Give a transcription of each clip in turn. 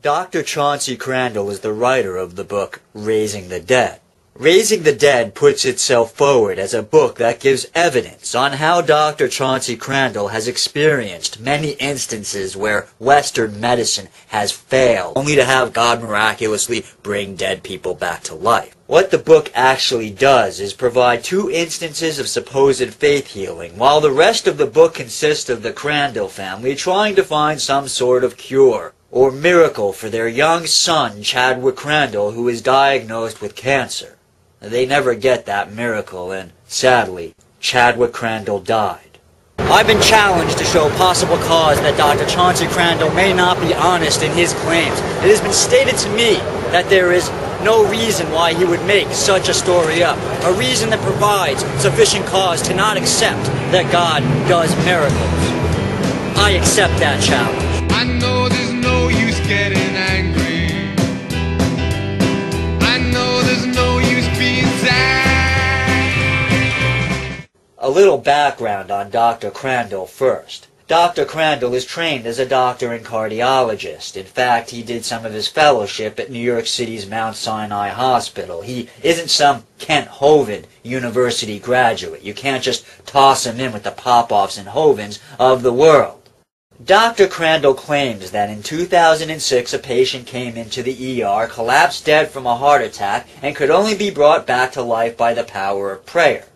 Dr. Chauncey Crandall is the writer of the book Raising the Dead. Raising the Dead puts itself forward as a book that gives evidence on how Dr. Chauncey Crandall has experienced many instances where Western medicine has failed, only to have God miraculously bring dead people back to life. What the book actually does is provide 2 instances of supposed faith healing, while the rest of the book consists of the Crandall family trying to find some sort of cure or miracle for their young son, Chadwick Crandall, who is diagnosed with cancer. They never get that miracle, and sadly, Chadwick Crandall died. I've been challenged to show possible cause that Dr. Chauncey Crandall may not be honest in his claims. It has been stated to me that there is no reason why he would make such a story up, a reason that provides sufficient cause to not accept that God does miracles. I accept that challenge. I know there's no use getting angry. I know there's no use being sad. A little background on Dr. Crandall first. Dr. Crandall is trained as a doctor and cardiologist. In fact, he did some of his fellowship at New York City's Mount Sinai Hospital. He isn't some Kent Hovind University graduate. You can't just toss him in with the Popoffs and Hovins of the world. Dr. Crandall claims that in 2006 a patient came into the ER, collapsed dead from a heart attack, and could only be brought back to life by the power of prayer.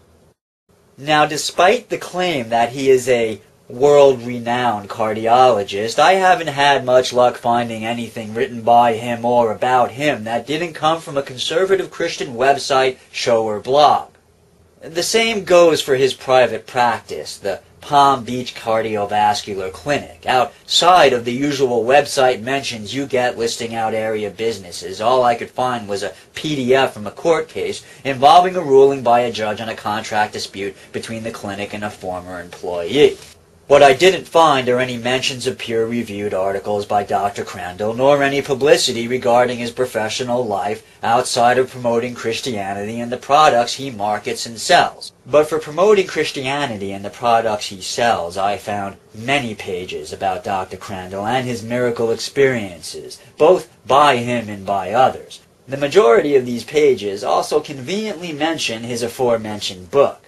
Now, despite the claim that he is a world-renowned cardiologist, I haven't had much luck finding anything written by him or about him that didn't come from a conservative Christian website, show, or blog. The same goes for his private practice, the Palm Beach Cardiovascular Clinic. Outside of the usual website mentions you get listing out area businesses, all I could find was a PDF from a court case involving a ruling by a judge on a contract dispute between the clinic and a former employee. What I didn't find are any mentions of peer-reviewed articles by Dr. Crandall, nor any publicity regarding his professional life outside of promoting Christianity and the products he markets and sells. But for promoting Christianity and the products he sells, I found many pages about Dr. Crandall and his miracle experiences, both by him and by others. The majority of these pages also conveniently mention his aforementioned book.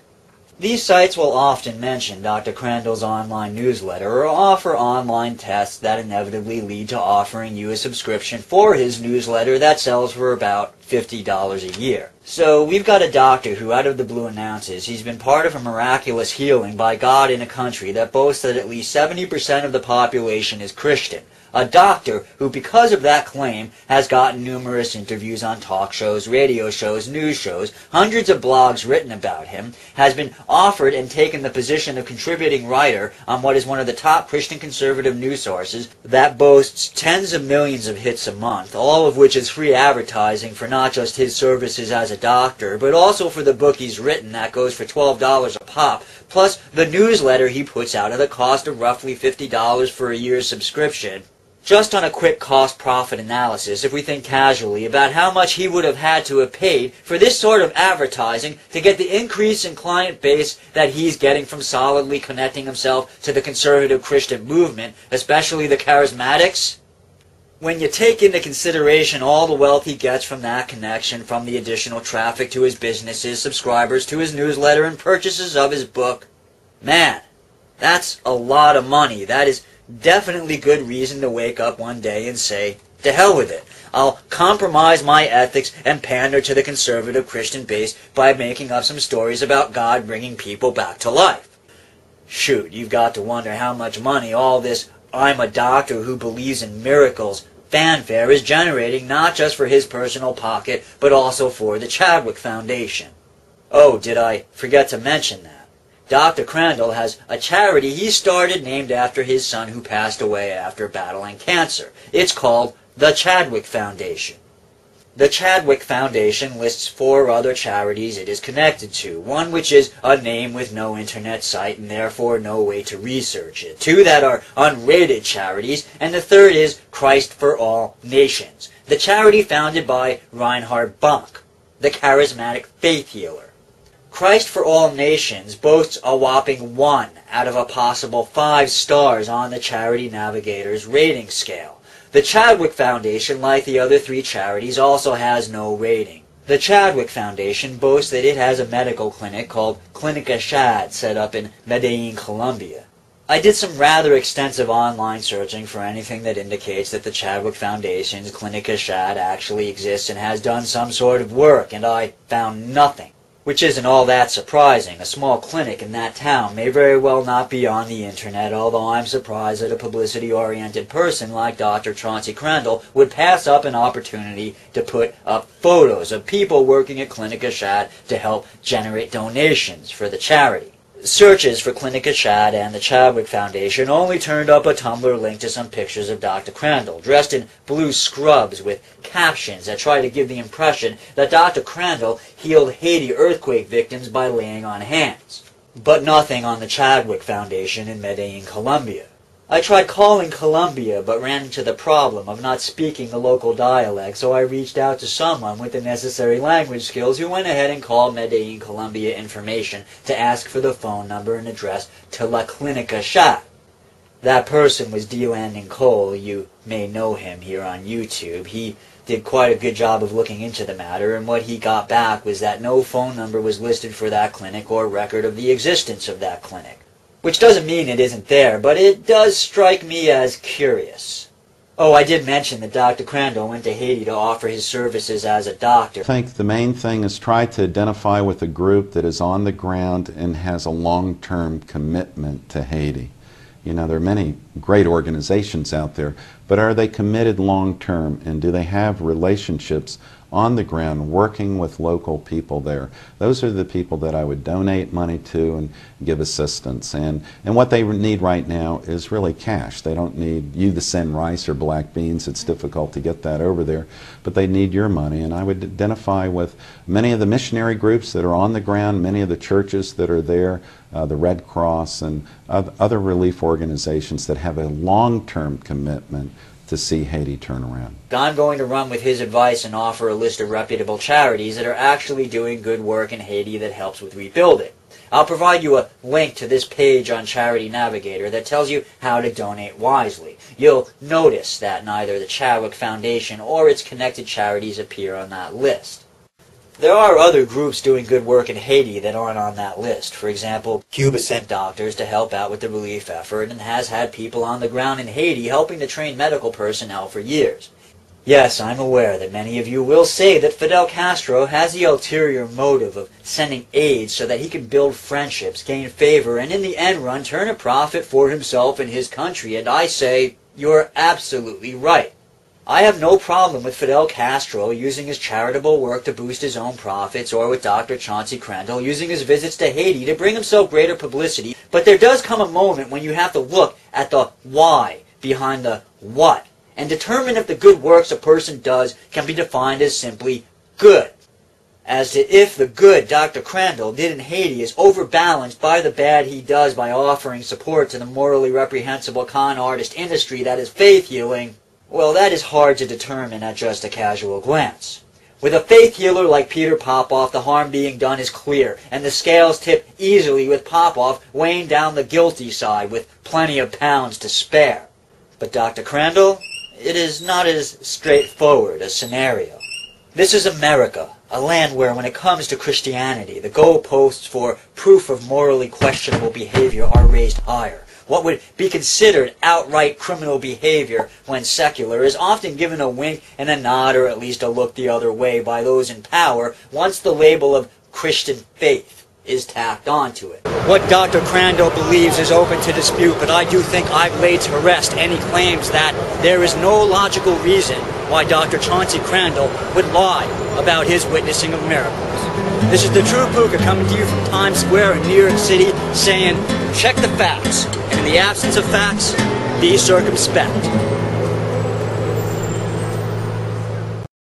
These sites will often mention Dr. Crandall's online newsletter or offer online tests that inevitably lead to offering you a subscription for his newsletter that sells for about $50 a year. So we've got a doctor who out of the blue announces he's been part of a miraculous healing by God in a country that boasts that at least 70% of the population is Christian. A doctor who, because of that claim, has gotten numerous interviews on talk shows, radio shows, news shows, hundreds of blogs written about him, has been offered and taken the position of contributing writer on what is one of the top Christian conservative news sources that boasts tens of millions of hits a month, all of which is free advertising for not just his services as a doctor, but also for the book he's written that goes for $12 a pop, plus the newsletter he puts out at a cost of roughly $50 for a year's subscription. Just on a quick cost-profit analysis, if we think casually about how much he would have had to have paid for this sort of advertising to get the increase in client base that he's getting from solidly connecting himself to the conservative Christian movement, especially the charismatics, when you take into consideration all the wealth he gets from that connection, from the additional traffic to his businesses, subscribers to his newsletter, and purchases of his book, man, that's a lot of money. That is definitely good reason to wake up one day and say, to hell with it. I'll compromise my ethics and pander to the conservative Christian base by making up some stories about God bringing people back to life. Shoot, you've got to wonder how much money all this I'm a doctor who believes in miracles fanfare is generating, not just for his personal pocket, but also for the Chadwick Foundation. Oh, did I forget to mention that? Dr. Crandall has a charity he started named after his son who passed away after battling cancer. It's called the Chadwick Foundation. The Chadwick Foundation lists 4 other charities it is connected to, one which is a name with no internet site and therefore no way to research it, 2 that are unrated charities, and the third is Christ for All Nations, the charity founded by Reinhard Bonk, the charismatic faith healer. Christ for All Nations boasts a whopping 1 out of a possible 5 stars on the Charity Navigator's rating scale. The Chadwick Foundation, like the other three charities, also has no rating. The Chadwick Foundation boasts that it has a medical clinic called Clínica Chad set up in Medellin, Colombia. I did some rather extensive online searching for anything that indicates that the Chadwick Foundation's Clínica Chad actually exists and has done some sort of work, and I found nothing. Which isn't all that surprising. A small clinic in that town may very well not be on the internet, although I'm surprised that a publicity-oriented person like Dr. Chauncey Crandall would pass up an opportunity to put up photos of people working at Clínica Chad to help generate donations for the charity. Searches for Clínica Chad and the Chadwick Foundation only turned up a Tumblr link to some pictures of Dr. Crandall, dressed in blue scrubs with captions that try to give the impression that Dr. Crandall healed Haiti earthquake victims by laying on hands. But nothing on the Chadwick Foundation in Medellin, Colombia. I tried calling Colombia, but ran into the problem of not speaking the local dialect, so I reached out to someone with the necessary language skills who went ahead and called Medellin, Colombia information to ask for the phone number and address to La Clínica Chad. That person was D. Landon Cole. You may know him here on YouTube. He did quite a good job of looking into the matter, and what he got back was that no phone number was listed for that clinic or record of the existence of that clinic. Which doesn't mean it isn't there, but it does strike me as curious. Oh, I did mention that Dr. Crandall went to Haiti to offer his services as a doctor. I think the main thing is try to identify with a group that is on the ground and has a long-term commitment to Haiti. You know, there are many great organizations out there, but are they committed long-term, and do they have relationships on the ground working with local people there? Those are the people that I would donate money to and give assistance. And what they need right now is really cash. They don't need you to send rice or black beans. It's difficult to get that over there, but they need your money. And I would identify with many of the missionary groups that are on the ground, many of the churches that are there, the Red Cross and other relief organizations that have a long-term commitment to see Haiti turn around. I'm going to run with his advice and offer a list of reputable charities that are actually doing good work in Haiti that helps with rebuilding. I'll provide you a link to this page on Charity Navigator that tells you how to donate wisely. You'll notice that neither the Chadwick Foundation or its connected charities appear on that list. There are other groups doing good work in Haiti that aren't on that list. For example, Cuba sent doctors to help out with the relief effort and has had people on the ground in Haiti helping to train medical personnel for years. Yes, I'm aware that many of you will say that Fidel Castro has the ulterior motive of sending aid so that he can build friendships, gain favor, and in the end run turn a profit for himself and his country, and I say, you're absolutely right. I have no problem with Fidel Castro using his charitable work to boost his own profits, or with Dr. Chauncey Crandall using his visits to Haiti to bring himself greater publicity, but there does come a moment when you have to look at the why behind the what, and determine if the good works a person does can be defined as simply good. As to if the good Dr. Crandall did in Haiti is overbalanced by the bad he does by offering support to the morally reprehensible con artist industry that is faith healing, well, that is hard to determine at just a casual glance. With a faith healer like Peter Popoff, the harm being done is clear, and the scales tip easily with Popoff weighing down the guilty side with plenty of pounds to spare. But Dr. Crandall, it is not as straightforward a scenario. This is America, a land where when it comes to Christianity, the goalposts for proof of morally questionable behavior are raised higher. What would be considered outright criminal behavior when secular is often given a wink and a nod, or at least a look the other way, by those in power once the label of Christian faith is tacked onto it. What Dr. Crandall believes is open to dispute, but I do think I've laid to rest any claims that there is no logical reason why Dr. Chauncey Crandall would lie about his witnessing of miracles. This is the True Puka coming to you from Times Square in New York City, saying, check the facts, and in the absence of facts, be circumspect.